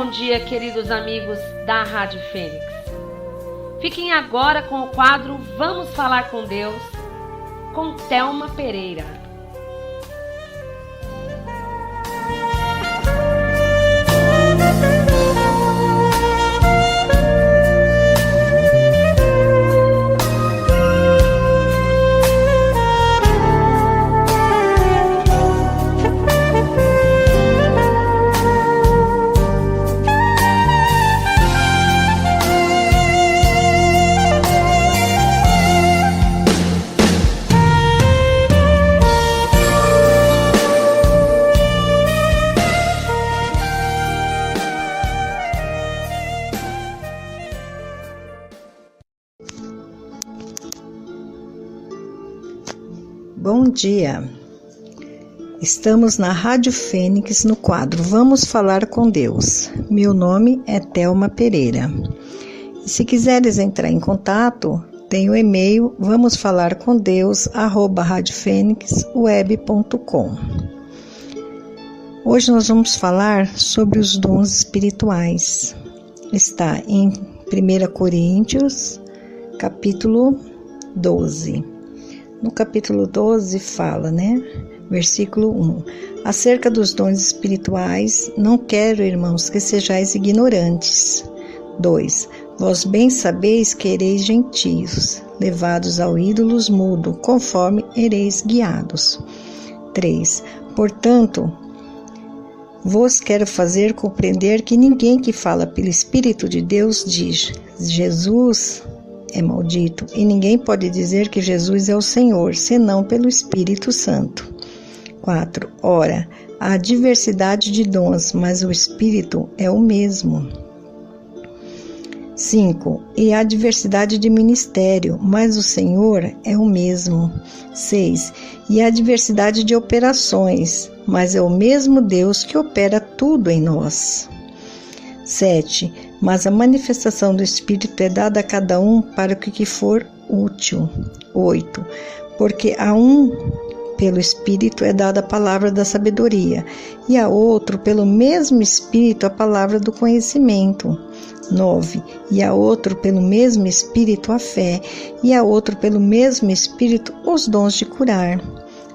bom dia, queridos amigos da Rádio Fênix. Fiquem agora com o quadro Vamos Falar com Deus, com Thelma Pereira. Bom dia, estamos na Rádio Fênix no quadro Vamos Falar com Deus. Meu nome é Thelma Pereira. E se quiseres entrar em contato, tem o e-mail vamosfalarcomdeus@radiofenixweb.com. Hoje nós vamos falar sobre os dons espirituais. Está em 1 Coríntios, capítulo 12. No capítulo 12 fala, versículo 1. Acerca dos dons espirituais, não quero, irmãos, que sejais ignorantes. 2. Vós bem sabeis que ereis gentios, levados ao ídolos mudo, conforme ereis guiados. 3. Portanto, vos quero fazer compreender que ninguém que fala pelo Espírito de Deus diz Jesus é maldito, e ninguém pode dizer que Jesus é o Senhor, senão pelo Espírito Santo. 4. Ora, há diversidade de dons, mas o Espírito é o mesmo. 5. E há diversidade de ministério, mas o Senhor é o mesmo. 6. E há diversidade de operações, mas é o mesmo Deus que opera tudo em nós. 7. Mas a manifestação do Espírito é dada a cada um para o que for útil. 8. Porque a um, pelo Espírito, é dada a palavra da sabedoria, e a outro, pelo mesmo Espírito, a palavra do conhecimento. 9. E a outro, pelo mesmo Espírito, a fé, e a outro, pelo mesmo Espírito, os dons de curar.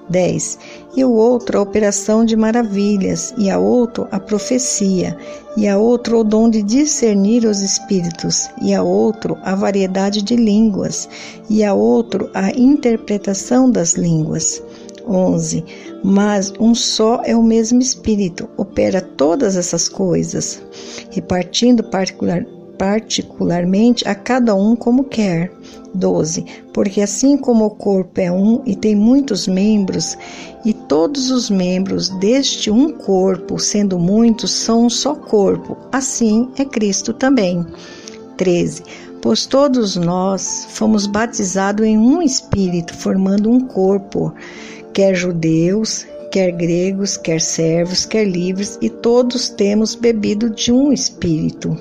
10. E o outro a operação de maravilhas, e a outro a profecia, e a outro o dom de discernir os espíritos, e a outro a variedade de línguas, e a outro a interpretação das línguas. 11. Mas um só é o mesmo Espírito, opera todas essas coisas, repartindo particularmente a cada um como quer. 12. Porque assim como o corpo é um e tem muitos membros, e todos os membros deste um corpo, sendo muitos, são um só corpo, assim é Cristo também. 13. Pois todos nós fomos batizados em um Espírito, formando um corpo, quer judeus, quer gregos, quer servos, quer livres, e todos temos bebido de um Espírito.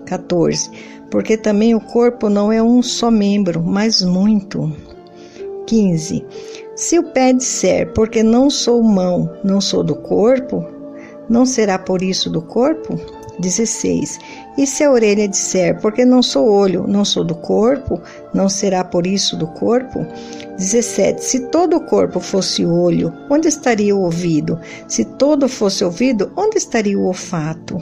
14. Porque também o corpo não é um só membro, mas muito. 15. Se o pé disser, porque não sou mão, não sou do corpo, não será por isso do corpo? 16. E se a orelha disser, porque não sou olho, não sou do corpo, não será por isso do corpo? 17. Se todo o corpo fosse olho, onde estaria o ouvido? Se todo fosse ouvido, onde estaria o olfato?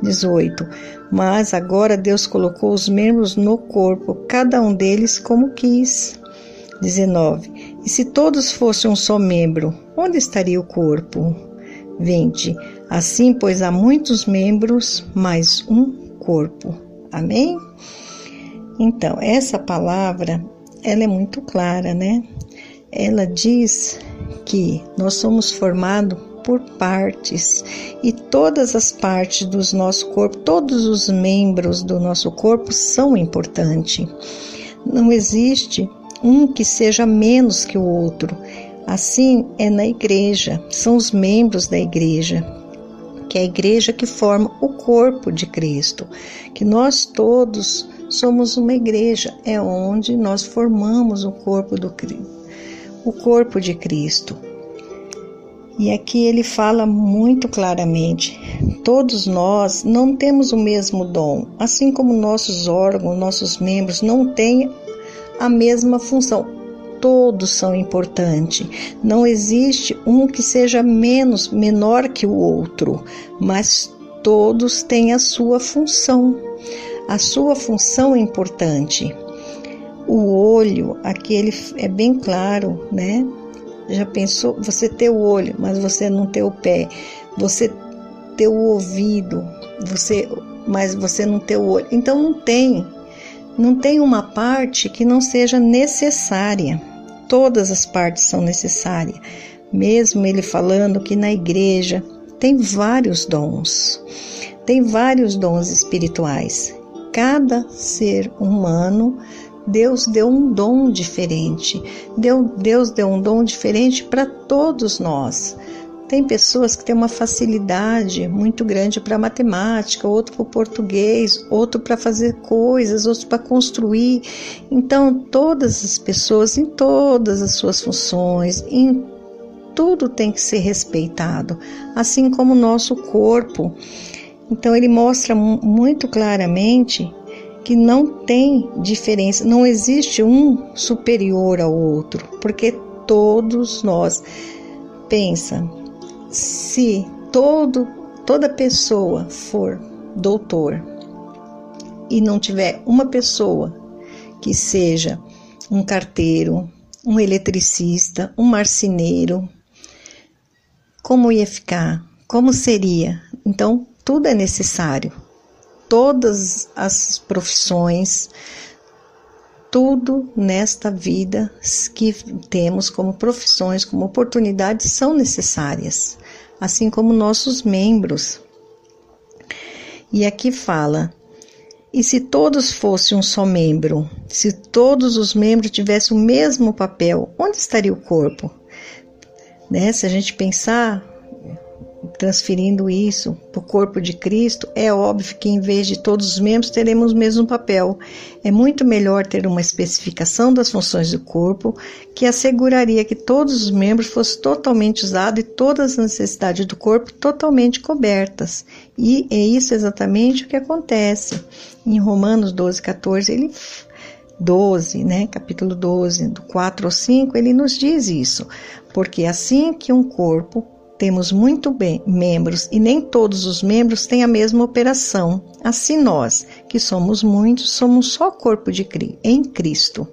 18. Mas agora Deus colocou os membros no corpo, cada um deles como quis. 19. E se todos fossem um só membro, onde estaria o corpo? 20. Assim, pois há muitos membros, mas um corpo. Amém? Então, essa palavra, ela é muito clara, Ela diz que nós somos formados por partes, e todas as partes do nosso corpo, todos os membros do nosso corpo são importantes. Não existe um que seja menos que o outro. Assim é na igreja, são os membros da igreja, que é a igreja que forma o corpo de Cristo, que nós todos somos uma igreja, é onde nós formamos o corpo de Cristo. E aqui ele fala muito claramente: todos nós não temos o mesmo dom, assim como nossos órgãos, nossos membros não têm a mesma função. Todos são importantes. Não existe um que seja menor que o outro, mas todos têm a sua função. A sua função é importante. O olho, aqui ele é bem claro, né? Já pensou? Você ter o olho, mas você não ter o pé. Você ter o ouvido, mas você não ter o olho. Então não tem uma parte que não seja necessária. Todas as partes são necessárias. Mesmo ele falando que na igreja tem vários dons. Tem vários dons espirituais. Cada ser humano, Deus deu um dom diferente. Deus deu um dom diferente para todos nós. Tem pessoas que têm uma facilidade muito grande para matemática, outro para o português, outro para fazer coisas, outro para construir. Então, todas as pessoas, em todas as suas funções, em tudo tem que ser respeitado, assim como o nosso corpo. Então, ele mostra muito claramente que não tem diferença, não existe um superior ao outro, porque todos nós, pensa, se toda pessoa for doutor e não tiver uma pessoa que seja um carteiro, um eletricista, um marceneiro, como ia ficar? Como seria? Então, tudo é necessário. Todas as profissões, tudo nesta vida que temos como profissões, como oportunidades, são necessárias, assim como nossos membros. E aqui fala: e se todos fossem um só membro, se todos os membros tivessem o mesmo papel, onde estaria o corpo? Né? Se a gente pensar, transferindo isso para o corpo de Cristo, é óbvio que em vez de todos os membros teremos o mesmo papel. É muito melhor ter uma especificação das funções do corpo que asseguraria que todos os membros fossem totalmente usados e todas as necessidades do corpo totalmente cobertas. E é isso exatamente o que acontece. Em Romanos 12:14, 12, né, capítulo 12, do 4 ao 5, ele nos diz isso. Porque assim que um corpo temos membros e nem todos os membros têm a mesma operação. Assim nós, que somos muitos, somos só corpo em Cristo.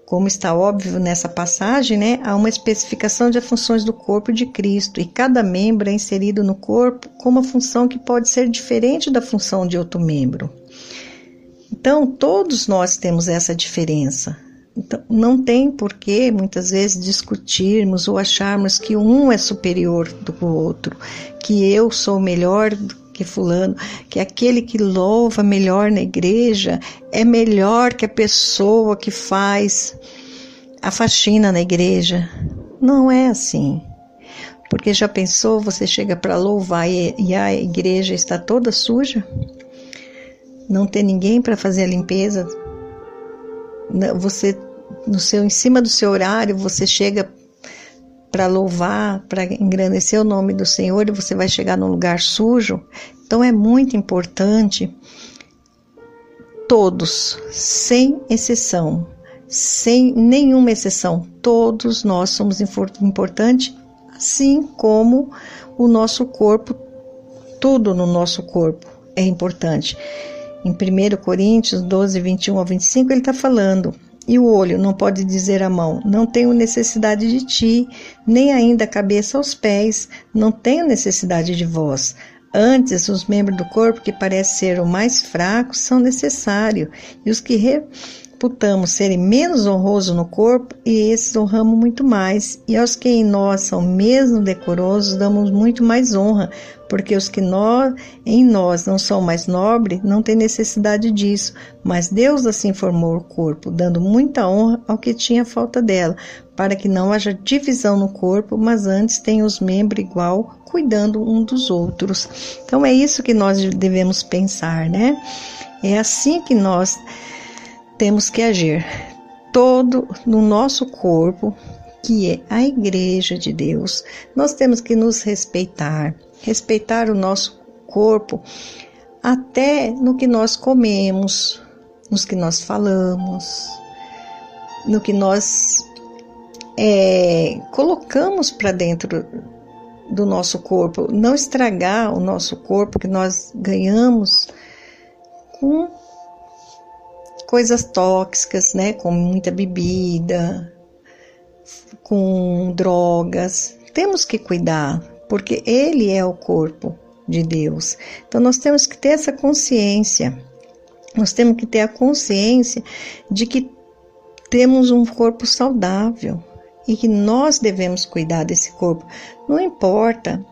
Como está óbvio nessa passagem, né, há uma especificação das funções do corpo de Cristo e cada membro é inserido no corpo com uma função que pode ser diferente da função de outro membro. Então, todos nós temos essa diferença. Então, não tem por que, muitas vezes, discutirmos ou acharmos que um é superior do outro, que eu sou melhor do que fulano, que aquele que louva melhor na igreja é melhor que a pessoa que faz a faxina na igreja. Não é assim. Porque já pensou, você chega para louvar e a igreja está toda suja? Não tem ninguém para fazer a limpeza? Você, em cima do seu horário, você chega para louvar, para engrandecer o nome do Senhor e você vai chegar num lugar sujo. Então é muito importante, todos, sem exceção, sem nenhuma exceção, todos nós somos importantes, assim como o nosso corpo, tudo no nosso corpo é importante. Em 1 Coríntios 12, 21 ao 25, ele está falando: e o olho não pode dizer à mão, não tenho necessidade de ti, nem ainda a cabeça aos pés, não tenho necessidade de vós. Antes, os membros do corpo que parecem ser o mais fracos são necessários, e os que reputamos serem menos honrosos no corpo, e esses honramos muito mais. E aos que em nós são mesmo decorosos, damos muito mais honra, porque os que em nós não são mais nobres, não têm necessidade disso. Mas Deus assim formou o corpo, dando muita honra ao que tinha falta dela, para que não haja divisão no corpo, mas antes tenha os membros igual, cuidando um dos outros. Então é isso que nós devemos pensar, né? É assim que nós temos que agir. Todo no nosso corpo, que é a igreja de Deus. Nós temos que nos respeitar o nosso corpo, até no que nós comemos, nos que nós falamos, no que nós colocamos para dentro do nosso corpo. Não estragar o nosso corpo que nós ganhamos com coisas tóxicas, né? Com muita bebida, com drogas. Temos que cuidar, porque Ele é o corpo de Deus. Então nós temos que ter essa consciência. Nós temos que ter a consciência de que temos um corpo saudável e que nós devemos cuidar desse corpo. Não importa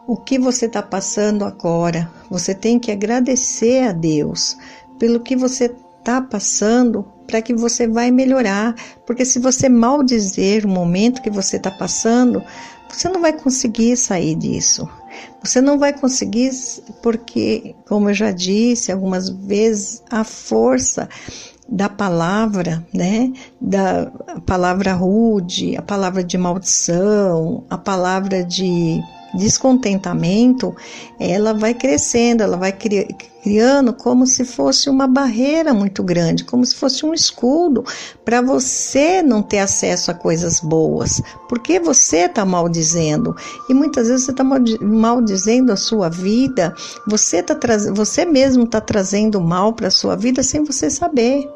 o que você está passando agora, você tem que agradecer a Deus pelo que você está passando, para que você vai melhorar. Porque se você maldizer o momento que você está passando, você não vai conseguir sair disso. Você não vai conseguir porque, como eu já disse algumas vezes, a força da palavra, né? Da palavra rude, a palavra de maldição, a palavra de descontentamento, ela vai crescendo, ela vai criando como se fosse uma barreira muito grande, como se fosse um escudo para você não ter acesso a coisas boas, porque você está maldizendo, e muitas vezes você está maldizendo a sua vida, você mesmo está trazendo mal para a sua vida sem você saber,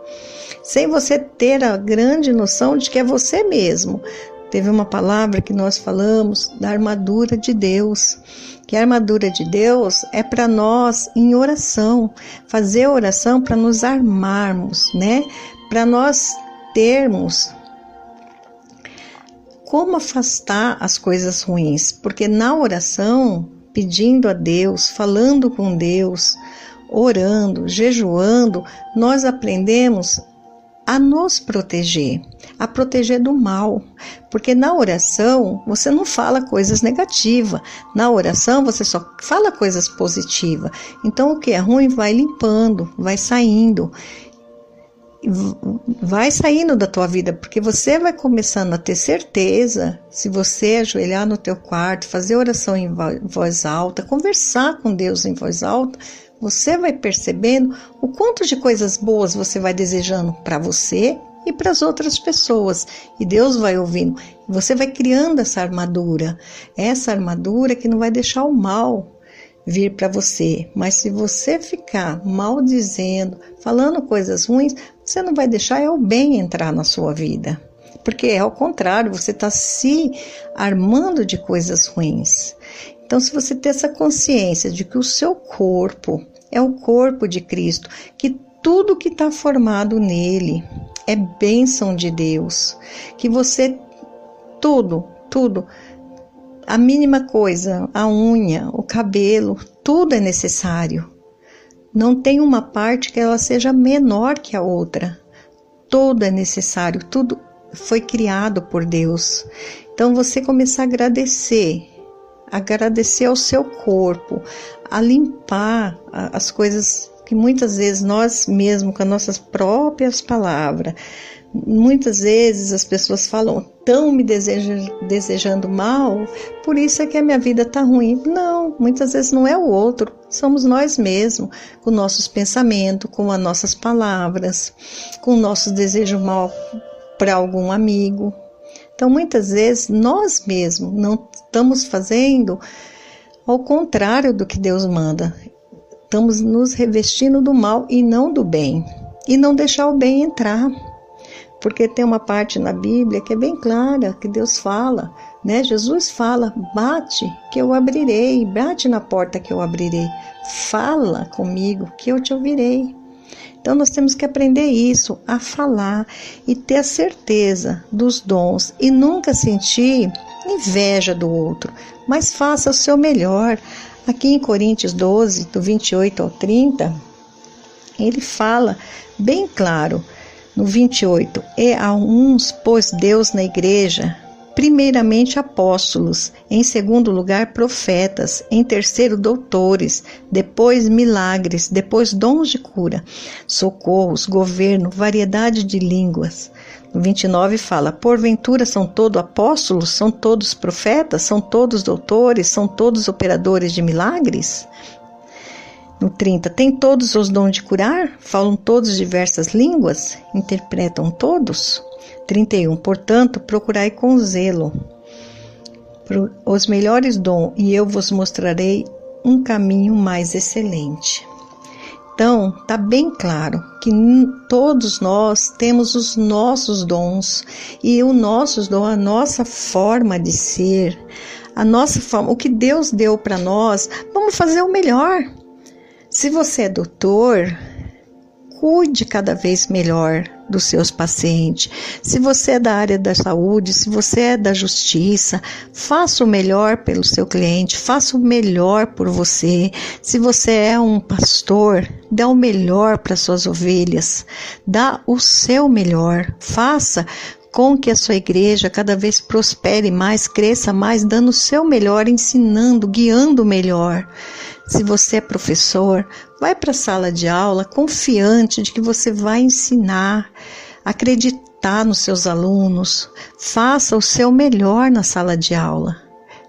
sem você ter a grande noção de que é você mesmo. Teve uma palavra que nós falamos da armadura de Deus, que a armadura de Deus é para nós em oração, fazer oração para nos armarmos, né? Para nós termos como afastar as coisas ruins, porque na oração, pedindo a Deus, falando com Deus, orando, jejuando, nós aprendemos a nos proteger, a proteger do mal, porque na oração você não fala coisas negativas, na oração você só fala coisas positivas, então o que é ruim vai limpando, vai saindo da tua vida, porque você vai começando a ter certeza, se você ajoelhar no teu quarto, fazer oração em voz alta, conversar com Deus em voz alta, você vai percebendo o quanto de coisas boas você vai desejando para você e para as outras pessoas. E Deus vai ouvindo. Você vai criando essa armadura que não vai deixar o mal vir para você. Mas se você ficar maldizendo, falando coisas ruins, você não vai deixar o bem entrar na sua vida. Porque é ao contrário, você está se armando de coisas ruins. Então, se você ter essa consciência de que o seu corpo é o corpo de Cristo, que tudo que está formado nele é bênção de Deus, que você, tudo, a mínima coisa, a unha, o cabelo, tudo é necessário. Não tem uma parte que ela seja menor que a outra. Tudo é necessário, tudo foi criado por Deus. Então, você começar a agradecer ao seu corpo, a limpar as coisas que muitas vezes nós mesmos, com as nossas próprias palavras, muitas vezes as pessoas falam, estão me desejando mal, por isso é que a minha vida está ruim. Não, muitas vezes não é o outro, somos nós mesmos, com nossos pensamentos, com as nossas palavras, com o nosso desejo mal para algum amigo. Então, muitas vezes, nós mesmos não estamos fazendo ao contrário do que Deus manda. Estamos nos revestindo do mal e não do bem. E não deixar o bem entrar. Porque tem uma parte na Bíblia que é bem clara, que Deus fala, né? Jesus fala, bate que eu abrirei, bate na porta que eu abrirei. Fala comigo que eu te ouvirei. Então, nós temos que aprender isso, a falar e ter a certeza dos dons e nunca sentir inveja do outro, mas faça o seu melhor. Aqui em Coríntios 12, do 28 ao 30, ele fala bem claro, no 28, e a uns pôs Deus na igreja primeiramente apóstolos, em segundo lugar profetas, em terceiro doutores, depois milagres, depois dons de cura, socorros, governo, variedade de línguas. No 29 fala, porventura são todos apóstolos, são todos profetas, são todos doutores, são todos operadores de milagres? No 30, tem todos os dons de curar? Falam todos diversas línguas? Interpretam todos? 31, portanto, procurai com zelo os melhores dons, e eu vos mostrarei um caminho mais excelente. Então, está bem claro que todos nós temos os nossos dons, e o nossos dons, a nossa forma de ser, a nossa forma, o que Deus deu para nós, vamos fazer o melhor. Se você é doutor, cuide cada vez melhor dos seus pacientes. Se você é da área da saúde, se você é da justiça, faça o melhor pelo seu cliente, faça o melhor por você. Se você é um pastor, dê o melhor para suas ovelhas, dá o seu melhor, faça com que a sua igreja cada vez prospere mais, cresça mais, dando o seu melhor, ensinando, guiando melhor. Se você é professor, vai para a sala de aula confiante de que você vai ensinar, acreditar nos seus alunos, faça o seu melhor na sala de aula.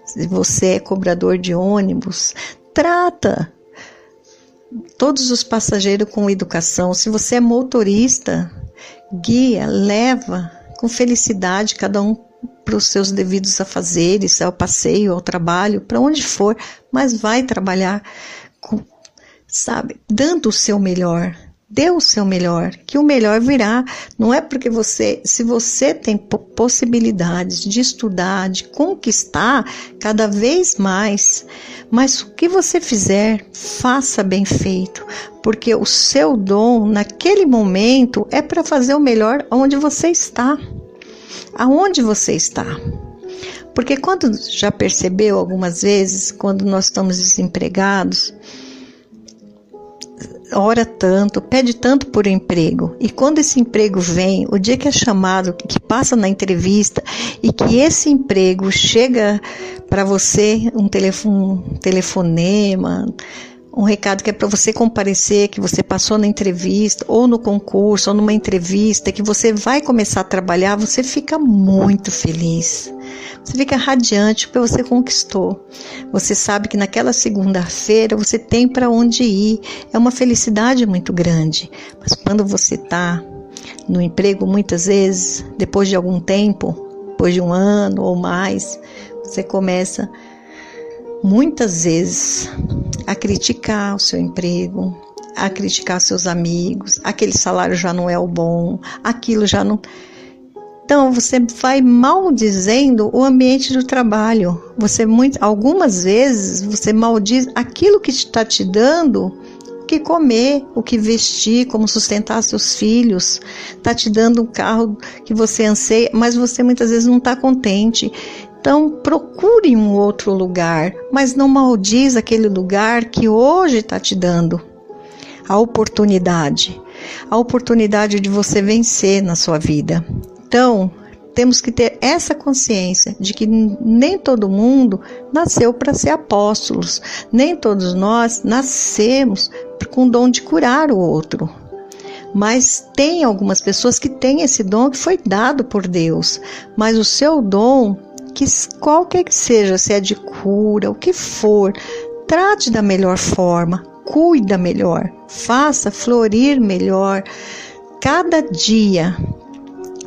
Se você é cobrador de ônibus, trata todos os passageiros com educação. Se você é motorista, guia, leva com felicidade cada um para os seus devidos afazeres, ao passeio, ao trabalho, para onde for, mas vai trabalhar, dando o seu melhor. Dê o seu melhor, que o melhor virá. Não é porque se você tem possibilidades de estudar, de conquistar cada vez mais, mas o que você fizer, faça bem feito, porque o seu dom naquele momento é para fazer o melhor onde você está. Aonde você está? Porque quando já percebeu algumas vezes, quando nós estamos desempregados, ora tanto, pede tanto por emprego, e quando esse emprego vem, o dia que é chamado, que passa na entrevista, e que esse emprego chega para você, um telefonema, um recado que é para você comparecer, que você passou na entrevista, ou no concurso, ou numa entrevista, que você vai começar a trabalhar, você fica muito feliz. Você fica radiante porque você conquistou. Você sabe que naquela segunda-feira você tem para onde ir. É uma felicidade muito grande. Mas quando você está no emprego, muitas vezes, depois de algum tempo, depois de um ano ou mais, você começa muitas vezes a criticar o seu emprego, a criticar seus amigos, aquele salário já não é o bom, aquilo já não... Então, você vai maldizendo o ambiente do trabalho. Algumas vezes, você maldiz aquilo que está te dando o que comer, o que vestir, como sustentar seus filhos. Está te dando um carro que você anseia, mas você muitas vezes não está contente. Então, procure um outro lugar, mas não maldiz aquele lugar que hoje está te dando a oportunidade de você vencer na sua vida. Então, temos que ter essa consciência de que nem todo mundo nasceu para ser apóstolos, nem todos nós nascemos com o dom de curar o outro. Mas tem algumas pessoas que têm esse dom que foi dado por Deus, mas o seu dom, que qualquer que seja, se é de cura, o que for, trate da melhor forma, cuida melhor, faça florir melhor, cada dia,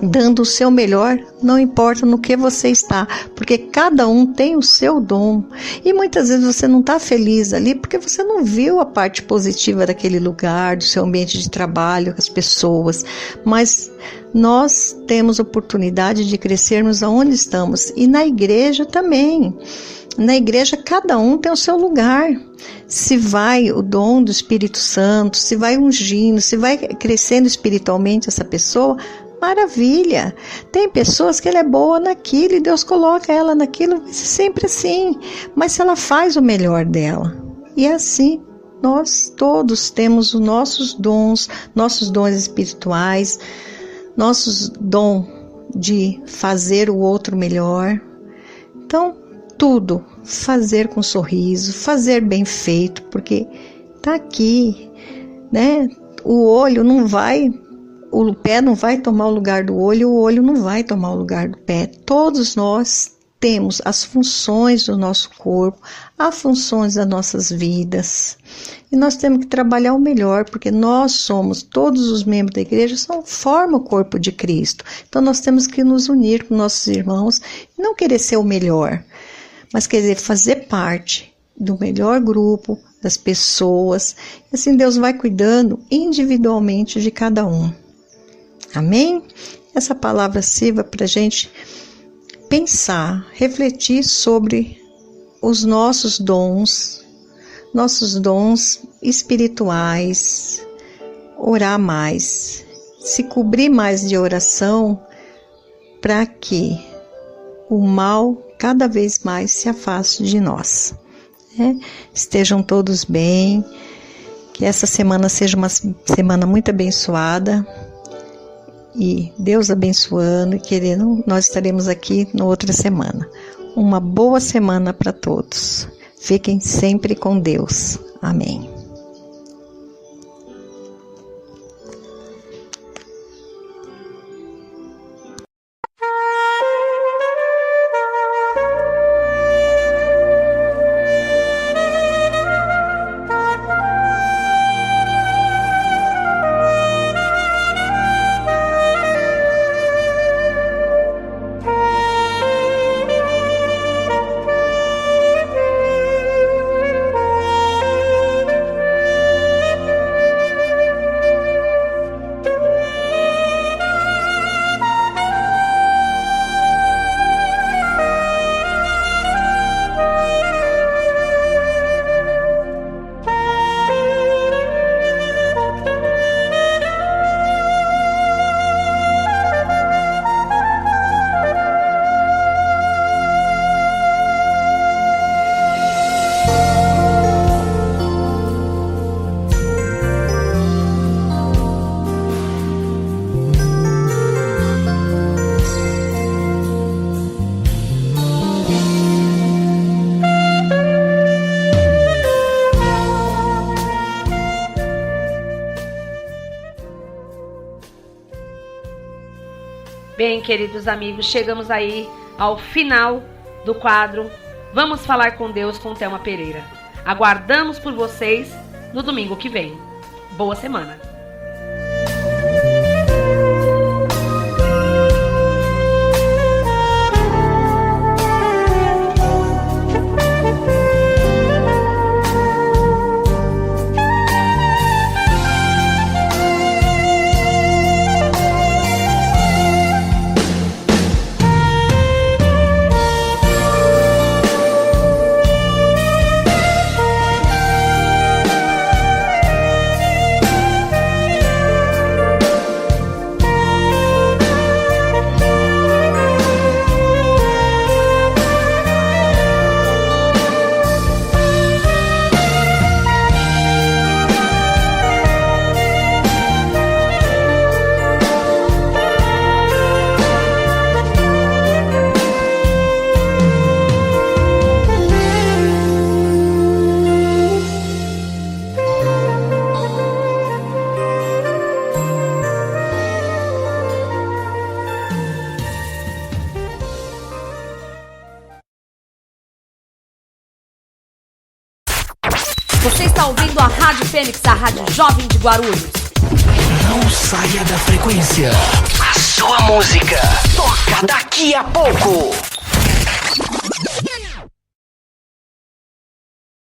dando o seu melhor, não importa no que você está, porque cada um tem o seu dom, e muitas vezes você não está feliz ali, porque você não viu a parte positiva daquele lugar, do seu ambiente de trabalho, com as pessoas, mas nós temos oportunidade de crescermos aonde estamos, e na igreja também. Na igreja cada um tem o seu lugar. Se vai o dom do Espírito Santo, se vai ungindo, se vai crescendo espiritualmente essa pessoa, maravilha. Tem pessoas que ela é boa naquilo e Deus coloca ela naquilo, sempre assim. Mas se ela faz o melhor dela, e assim nós todos temos os nossos dons espirituais, nossos dons de fazer o outro melhor. Então, tudo, fazer com sorriso, fazer bem feito, porque tá aqui, né? O pé não vai tomar o lugar do olho, o olho não vai tomar o lugar do pé. Todos nós temos as funções do nosso corpo, as funções das nossas vidas. E nós temos que trabalhar o melhor, porque todos os membros da igreja formam o corpo de Cristo. Então nós temos que nos unir com nossos irmãos e não querer ser o melhor, mas querer fazer parte do melhor grupo, das pessoas. E assim Deus vai cuidando individualmente de cada um. Amém? Essa palavra sirva para a gente pensar, refletir sobre os nossos dons espirituais, orar mais, se cobrir mais de oração, para que o mal cada vez mais se afaste de nós. Estejam todos bem, que essa semana seja uma semana muito abençoada, e Deus abençoando, e querendo, nós estaremos aqui na outra semana. Uma boa semana para todos. Fiquem sempre com Deus. Amém. Bem, queridos amigos, chegamos aí ao final do quadro Vamos Falar com Deus com Thelma Pereira. Aguardamos por vocês no domingo que vem. Boa semana! Você está ouvindo a Rádio Fênix, a Rádio Jovem de Guarulhos. Não saia da frequência. A sua música toca daqui a pouco.